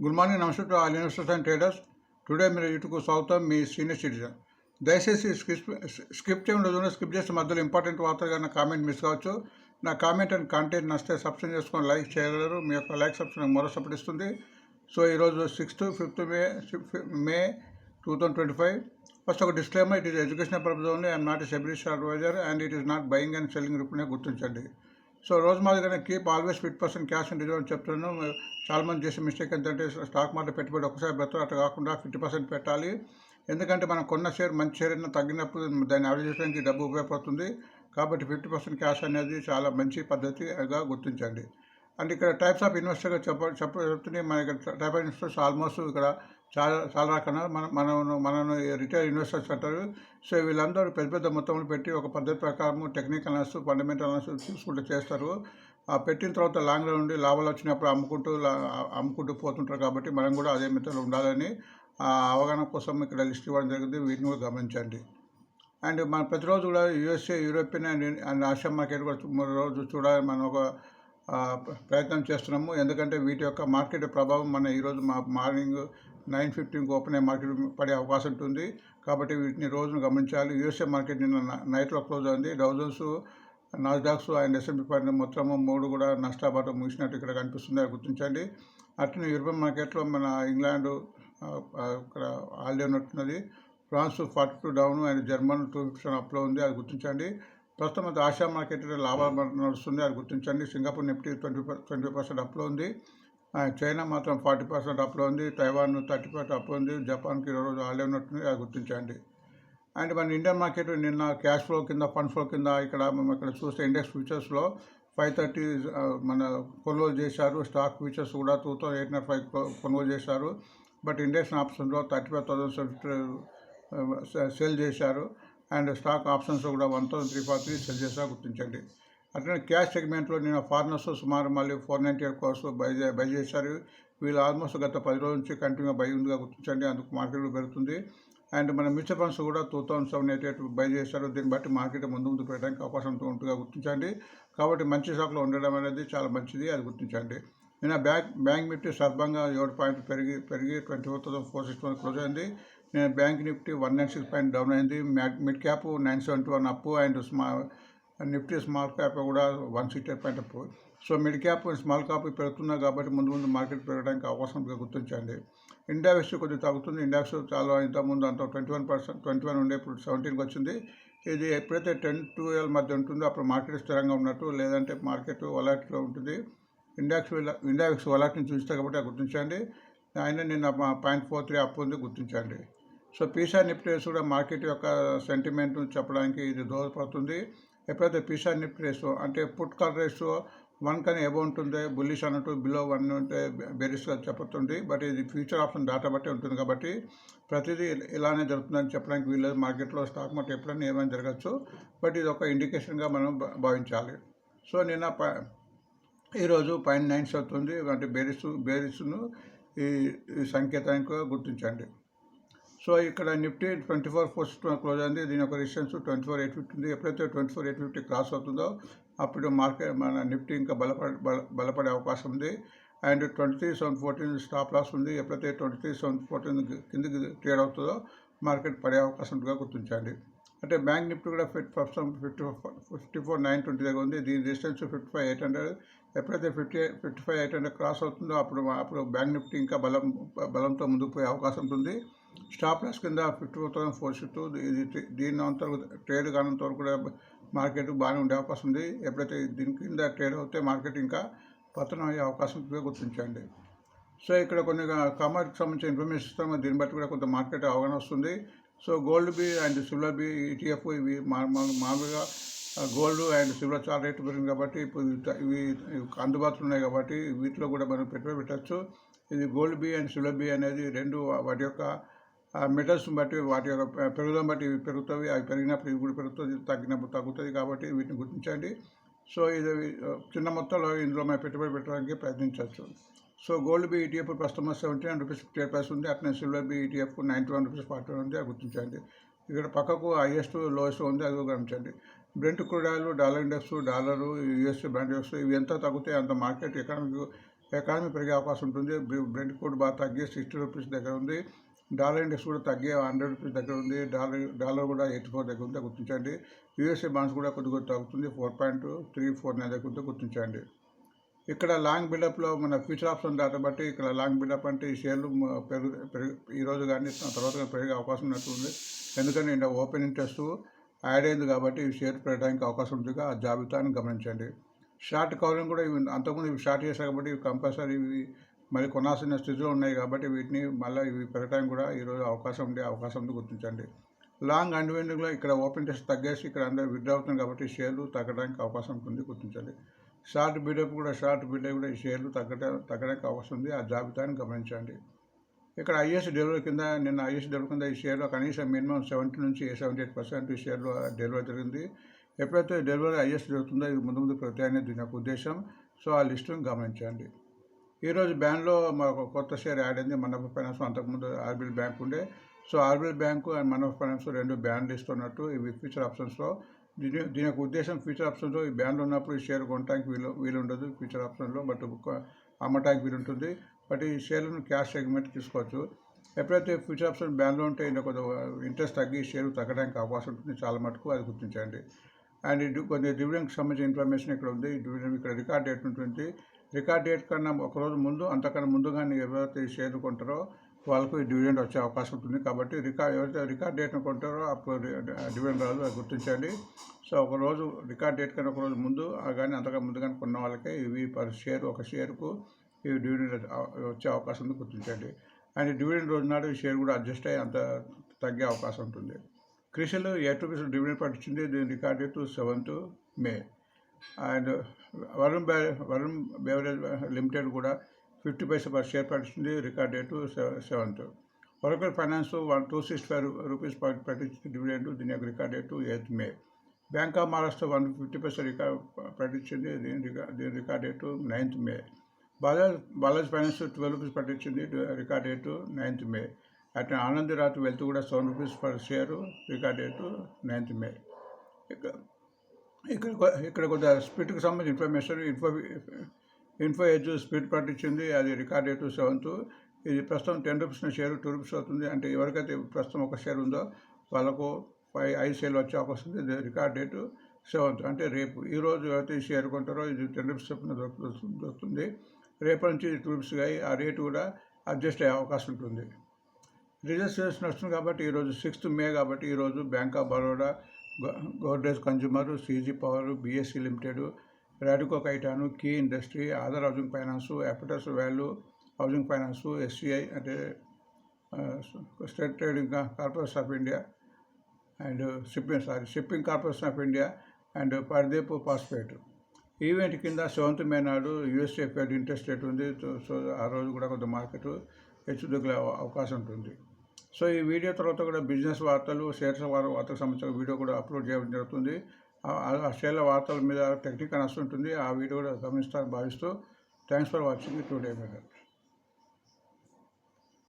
Good morning, namaste to all investors and traders. Today మీరు యూట్యూబ్కు స్వాగతం. మీ సీనియర్ సిటిజన్. దయచేసి స్కిప్ చేయడం, స్కిప్ చేస్తే మధ్యలో ఇంపార్టెంట్ వార్తగా నా కామెంట్ మిస్ కావచ్చు. నా కామెంట్ అండ్ కంటెంట్ నచ్చితే సబ్స్క్రైబ్ చేసుకొని లైక్ చేయగలరు. మీ యొక్క లైక్ సబ్స్క్రైబ్ మరో సపోర్ట్ ఇస్తుంది. సో ఈరోజు 5th మే 2025. ఫస్ట్ ఒక disclaimer, it is educational purpose only. I'm not a security adviser and it is not buying and selling రూపంగా గుర్తించండి. సో రోజు మాదిరిగానే keep always 50% cash and reserve అని చెప్తున్నాను. చాలామంది చేసే మిస్టేక్ ఏంటంటే స్టాక్ మార్కెట్ పెట్టుబడి ఒకసారి పెడతారు, అట్లా కాకుండా 50% పెట్టాలి. ఎందుకంటే మనం కొన్న షేర్ మంచి షేర్ అయినా తగ్గినప్పుడు దాన్ని యావరేజ్ చేయడానికి డబ్బు ఉపయోగపడుతుంది. కాబట్టి 50% క్యాష్ అనేది చాలా మంచి పద్ధతిగా గుర్తించండి. అండ్ ఇక్కడ టైప్స్ ఆఫ్ ఇన్వెస్టర్గా చెప్తుంది. మన ఇక్కడ టైప్ ఆఫ్ ఇన్వెస్టర్స్ ఆల్మోస్ట్ ఇక్కడ చాలా రకాల మనను రిటైల్ ఇన్వెస్టర్స్ అంటారు. సో వీళ్ళందరూ పెద్ద పెద్ద మొత్తంలో పెట్టి ఒక పద్ధతి ప్రకారం టెక్నికల్ అనాలిసిస్, ఫండమెంటల్ అనాలిసిస్ చూసుకుంటూ చేస్తారు. పెట్టిన తర్వాత లాంగ్ రన్ ఉండి లాభాలు వచ్చినప్పుడు అమ్ముకుంటూ పోతుంటారు. కాబట్టి మనం కూడా అదే మెథడ్లో ఉండాలని అవగాహన కోసం ఇక్కడ లిస్ట్ ఇవ్వడం జరిగింది. వీటిని కూడా గమనించండి. అండ్ మన ప్రతిరోజు కూడా USA, European and Asia market కూడా రోజు చూడాలని మనం ఒక ప్రయత్నం చేస్తున్నాము. ఎందుకంటే వీటి యొక్క మార్కెట్ ప్రభావం మన ఈరోజు మార్నింగ్ 9:15 ఓపెన్ అయ్యే మార్కెట్ పడే అవకాశం ఉంటుంది. కాబట్టి వీటిని రోజును గమనించాలి. యూఎస్ఏ మార్కెట్ నిన్న నైట్లో క్లోజ్ అయింది. డౌ జోన్స్, నాస్డాక్స్ అండ్ S&P 500 మొత్తము 3 కూడా నష్టాబాటు ముగిసినట్టు ఇక్కడ కనిపిస్తుంది, అది గుర్తించండి. అట్లనే యూరోపియన్ మార్కెట్లో మన ఇంగ్లాండ్ ఇక్కడ హాలిడే ఉన్నట్టున్నది. ఫ్రాన్స్ 42 డౌన్ అండ్ జర్మన్ 2% అప్లో ఉంది, అది గుర్తించండి. ప్రస్తుతం అయితే ఆసియా మార్కెట్ లాభాలు నడుస్తుంది, అది గుర్తించండి. సింగపూర్ నిఫ్టీ 20% అప్లో ఉంది. చైనా మాత్రం 40% అప్లో ఉంది. తైవాన్ 30% అప్లో ఉంది. జపాన్కి రోజు హాలిడే ఉన్నట్టుంది, అది గుర్తించండి. అండ్ మన ఇండియన్ మార్కెట్ నిన్న క్యాష్ ఫ్లో కింద, ఫండ్ ఫ్లో కింద ఇక్కడ చూస్తే ఇండెక్స్ ఫ్యూచర్స్లో 530 మన కొనుగోలు చేశారు. స్టాక్ ఫ్యూచర్స్ కూడా 2805 కొనుగోలు చేశారు. బట్ ఇండెక్స్ ఆప్షన్లో 35,000 సేల్ చేశారు. అండ్ స్టాక్ ఆప్షన్స్ కూడా 1343 సెల్ చేశారు, గుర్తించండి. అట్లనే క్యాష్ సెగ్మెంట్లో నిన్న ఫారినర్స్ సుమారు మళ్ళీ 498 crores బై చేశారు. వీళ్ళు ఆల్మోస్ట్ గత 10 రోజుల నుంచి కంటిన్యూగా బై ఉందిగా గుర్తించండి. అందుకు మార్కెట్ పెరుగుతుంది. అండ్ మన మ్యూచువల్ ఫండ్స్ కూడా 2788 బై చేశారు. దీన్ని బట్టి మార్కెట్ ముందు పెట్టడానికి అవకాశం ఉంటుందిగా గుర్తించండి. కాబట్టి మంచి స్టాక్లో ఉండడం అనేది చాలా మంచిది, అది గుర్తించండి. నిన్న బ్యాంక్ నిఫ్టీ సర్బంగా 7 పాయింట్ పెరిగి 24,461 క్లోజ్ అయింది. నేను బ్యాంక్ నిఫ్టీ 196 పాయింట్ డౌన్ అయింది. Mid cap 971 up and Nifty small cap కూడా 168 point up. So mid cap, small cap పెరుగుతున్నాయి కాబట్టి ముందు మార్కెట్ పెరగడానికి అవకాశం గుర్తించండి. ఇండెక్స్ కొద్దిగా తగ్గుతుంది. ఇండెక్స్ చాలా ఇంతకుముందు అంత 21 ఉండే, ఇప్పుడు 17కి వచ్చింది. ఇది ఎప్పుడైతే 10-12 మధ్య ఉంటుందో అప్పుడు మార్కెట్ స్థిరంగా ఉన్నట్టు, లేదంటే మార్కెట్ వలాటిలో ఉంటుంది. ఇండెక్స్ వలాటిని చూస్తే కాబట్టి అది గుర్తించండి. అయినా నిన్న 0.43 అప్ ఉంది, గుర్తించండి. సో పీసీఆర్ నిఫ్టీ రేస్ కూడా మార్కెట్ యొక్క సెంటిమెంట్ చెప్పడానికి ఇది దోహదపడుతుంది. ఎప్పుడైతే పీసీఆర్ నిఫ్టీ రేసు అంటే పుట్ కాల్ రేసు 1 కన్నా ఎబో ఉంటుంది, బుల్లిష్ అన్నట్టు, బిలో 1 ఉంటే బెరిష్గా చెప్పుతుంది. బట్ ఇది ఫ్యూచర్ ఆప్షన్ డాటా బట్టి ఉంటుంది కాబట్టి ప్రతిదీ ఇలానే జరుగుతుందని చెప్పడానికి వీళ్ళది. మార్కెట్లో స్టాక్ మార్కెట్ ఎప్పుడైనా ఏమైనా జరగచ్చు, బట్ ఇది ఒక ఇండికేషన్గా మనం భావించాలి. సో నిన్న ఈరోజు 0.9 అవుతుంది, అంటే బేరిస్ను ఈ సంకేతానికి గుర్తించండి. సో ఇక్కడ నిఫ్టీ 24,461 క్లోజ్ అయింది. దీని యొక్క రెసిస్టెన్స్ 24,850 ఉంది. ఎప్పుడైతే 24,850 క్రాస్ అవుతుందో అప్పుడు మార్కెట్ మన నిఫ్టీ ఇంకా బలపడే అవకాశం ఉంది. అండ్ 23,714 స్టాప్ లాస్ ఉంది. ఎప్పుడైతే 23,714 కిందకి ట్రేడ్ అవుతుందో మార్కెట్ పడే అవకాశం ఉంటుందిగా గుర్తించండి. అంటే బ్యాంక్ నిఫ్టీ కూడా ప్రస్తుతం 54,920 దగ్గర ఉంది. దీని రెసిస్టెన్స్ 55,800. ఎప్పుడైతే 55,800 క్రాస్ అవుతుందో అప్పుడు బ్యాంక్ నిఫ్టీ ఇంకా బలంతో ముందుకు పోయే అవకాశం ఉంటుంది. స్టాప్ లాస్ కింద 54,462. ఇది దీని అంతా ట్రేడ్ కానంత వరకు కూడా మార్కెట్ బాగానే ఉండే అవకాశం ఉంది. ఎప్పుడైతే దీని కింద ట్రేడ్ అవుతే మార్కెట్ ఇంకా పతనం అయ్యే అవకాశం గుర్తించండి. సో ఇక్కడ కొన్ని కమోడిటీకి సంబంధించిన ఇన్ఫర్మేషన్ ఇస్తాము. దీన్ని బట్టి కూడా కొంత మార్కెట్ అవగాహన వస్తుంది. So gold B and silver B ETF ఇవి మామూలుగా గోల్డ్ అండ్ సిల్వర్ చాలా రేటు పెరిగింది కాబట్టి ఇప్పుడు ఇవి అందుబాటులో ఉన్నాయి కాబట్టి వీటిలో కూడా మనం పెట్టుబడి పెట్టచ్చు. ఇది gold B and silver B అనేది రెండు వాటి యొక్క మెటల్స్ని బట్టి, వాటి యొక్క పెరుగుదల బట్టి ఇవి పెరుగుతాయి. అవి పెరిగినప్పుడు ఇవి కూడా పెరుగుతుంది, తగ్గినప్పుడు తగ్గుతుంది. కాబట్టి వీటిని గుర్తించండి. సో ఇది చిన్న మొత్తంలో ఇందులో మనం పెట్టుబడి పెట్టడానికి ప్రయత్నించవచ్చు. సో గోల్డ్ బి ETF ప్రస్తుతం 79 రూపీస్ 58 ఉంది. అట్లనే సిల్వర్ బి ETF 91 రూపీస్ 40 ఉంది, అది గుర్తించండి. ఇక్కడ పక్కకు హైయెస్ట్ లోయెస్ట్ ఉంది, అది గమనించండి. Brent crude oil, dollar index, dollar, USA brand index ఇవి ఎంత తగ్గుతాయి అంత మార్కెట్ ఎకనామిక్ ఎకానమీ పెరిగే అవకాశం ఉంటుంది. బ్రెంట్ కూడా బాగా తగ్గి 60 రూపీస్ దగ్గర ఉంది. డాలర్ ఇండెక్స్ కూడా తగ్గి 100 రూపీస్ దగ్గర ఉంది. డాలర్ కూడా 84 దగ్గర ఉంది, గుర్తించండి. యూఎస్ఏ బాండ్స్ కూడా కొద్దిగా తగ్గుతుంది, 4.349 దగ్గర ఉంది, గుర్తించండి. ఇక్కడ లాంగ్ బిల్డప్లో మన ఫ్యూచర్ ఆప్షన్ దాన్ని బట్టి ఇక్కడ లాంగ్ బిల్డప్ అంటే ఈ షేర్లు ఈరోజు కానీ తర్వాత కానీ పెరిగే అవకాశం ఉన్నట్టుంది. ఎందుకంటే ఓపెన్ ఇంట్రెస్ట్ యాడ్ అయింది కాబట్టి ఈ షేర్ పెరగడానికి అవకాశం ఉంది. ఆ జాబితాను గమనించండి. షార్ట్ కవరింగ్ కూడా ఇవి అంతకుముందు ఇవి షార్ట్ చేశారు కాబట్టి ఇవి కంపల్సరీ ఇవి మళ్ళీ కొనాల్సిన స్థితిలో ఉన్నాయి కాబట్టి వీటిని మళ్ళీ ఇవి పెరగడానికి కూడా ఈరోజు అవకాశం ఉంది, గుర్తించండి. లాంగ్ అన్వైండింగ్లో ఇక్కడ ఓపెన్ ఇంట్రెస్ట్ తగ్గేసి ఇక్కడ అందరూ విత్డ్రా అవుతుంది కాబట్టి షేర్లు తగ్గడానికి అవకాశం ఉంటుంది, గుర్తించండి. షార్ట్ బిల్డప్ కూడా ఈ షేర్లు తగ్గడానికి అవకాశం ఉంది. ఆ జాబితాను గమనించండి. ఇక్కడ ఐఎస్ డెలివరీ కింద ఈ షేర్లో కనీసం మినిమం 70 నుంచి 78% ఈ షేర్లు డెలివరీ జరిగింది. ఎప్పుడైతే డెలివరీ ఐఎస్ జరుగుతుందో ఇవి ముందు పెరుగుతాయని దీని యొక్క ఉద్దేశం. సో ఆ లిస్టును గమనించండి. ఈరోజు బ్యాన్లో మాకు కొత్త షేర్ యాడ్ అయింది, మనోహర్ ఫైనాన్స్. అంతకుముందు ఆర్బిఎల్ బ్యాంక్ ఉండే. So RBL bank and Manohar finance రెండు బ్యాన్ లిస్ట్ ఉన్నట్టు ఇవి ఫ్యూచర్ ఆప్షన్స్లో. దీని యొక్క ఉద్దేశం ఫ్యూచర్ ఆప్షన్స్లో ఈ బ్యాన్లు ఉన్నప్పుడు ఈ షేర్ కొనడానికి వీలు ఉండదు ఫ్యూచర్ ఆప్షన్లో, బట్ అమ్మటానికి వీలు ఉంటుంది. బట్ ఈ షేర్లను క్యాష్ సెగ్మెంట్ తీసుకోవచ్చు. ఎప్పుడైతే ఫ్యూచర్ ఆప్షన్ బ్యాన్లో ఉంటే కొంచెం ఇంట్రెస్ట్ తగ్గి షేర్ తగ్గడానికి అవకాశం ఉంటుంది చాలా మటుకు, అది గుర్తించండి. అండ్ కొన్ని డివిడెండ్కి సంబంధించిన ఇన్ఫర్మేషన్ ఇక్కడ ఉంది. డివిడెండ్ ఇక్కడ రికార్డ్ డేట్ ఉంటుంది. రికార్డ్ డేట్ కన్నా ఒకరోజు ముందు అంతకన్నా ముందుగా ఎవరైతే ఈ షేర్లు కొంటారో వాళ్ళకు ఈ డివిడెండ్ వచ్చే అవకాశం ఉంటుంది. కాబట్టి ఎవరైతే రికార్డ్ డేట్ను కొంటారో అప్పుడు డివిడెండ్ రాదు, అది గుర్తించండి. సో ఒకరోజు రికార్డ్ డేట్ కన్నా ఒకరోజు ముందు కానీ అంతకన్నా ముందు కానీ కొన్న వాళ్ళకే ఇవి ఒక షేర్కు ఇవి డివిడెండ్ వచ్చే అవకాశం ఉంది, గుర్తించండి. అండ్ డివిడెండ్ రోజు నాడు ఈ షేర్ కూడా అడ్జస్ట్ అయ్యి అంత తగ్గే అవకాశం ఉంటుంది. క్రిషల్ 8 రూపీస్ డివిడెండ్ పట్టించింది. దీని record date 7th May. And Varun beverage limited కూడా 50 పైసా పర్ షేర్ పట్టించింది. Record date 7th. Oracle finance 265 rupees పట్టించింది డివిడెండ్. దీని యొక్క record date 8th May. Bank of Maharashtra 150 paisa పట్టించింది. దీని record date 9th May. Bajaj finance 12 rupees పట్టించింది. Record date 9th May. అట్లా Anand Rathi wealth కూడా 7 rupees per share. Record date 9th May. ఇక్కడ కొంత స్ప్లిట్కి సంబంధించిన ఇన్ఫర్మేషన్ ఇన్ఫో ఎడ్జ్ స్ప్లిట్ పట్టించింది. అది రికార్డ్ డేట్ 7th. ఇది ప్రస్తుతం 10 రూపీస్ షేరు 2 రూపీస్ అవుతుంది. అంటే ఎవరికైతే ప్రస్తుతం ఒక షేర్ ఉందో వాళ్ళకు 5 షేర్లు వచ్చే అవకాశం ఉంది. రికార్డ్ డేట్ 7th అంటే రేపు. ఈరోజు ఎవరైతే ఈ షేర్ కొంటారో ఇది 10 రూపీస్ చొప్పున దొరుకుతుంది. రేపటి నుంచి 2 రూపీస్ అయ్యి ఆ రేటు కూడా అడ్జస్ట్ అయ్యే అవకాశం ఉంటుంది. రిజర్వేషన్ వస్తుంది కాబట్టి ఈరోజు 6th May కాబట్టి ఈరోజు bank of Baroda, Godrej consumer, CG power, BSC limited, Radico Khaitan, KEI industry, Aadhaar housing finance, Aptus value housing finance, SCI అంటే state trading corporation of India and shipping corporation of India and Paradeep phosphate event కింద 7th May నాడు USA fed interest rate ఉంది. So ఆ రోజు కూడా కొంత market హెచ్చుతగ్గులే అవకాశం ఉంటుంది. సో ఈ వీడియో తర్వాత కూడా బిజినెస్ వార్తలు, షేర్స్ వార్తలకు సంబంధించిన వీడియో కూడా అప్లోడ్ చేయడం జరుగుతుంది. ఆ షేర్ల వార్తల మీద టెక్నికల్ నష్టం ఉంటుంది. ఆ వీడియో కూడా గమనిస్తారని భావిస్తూ thanks for watching today method.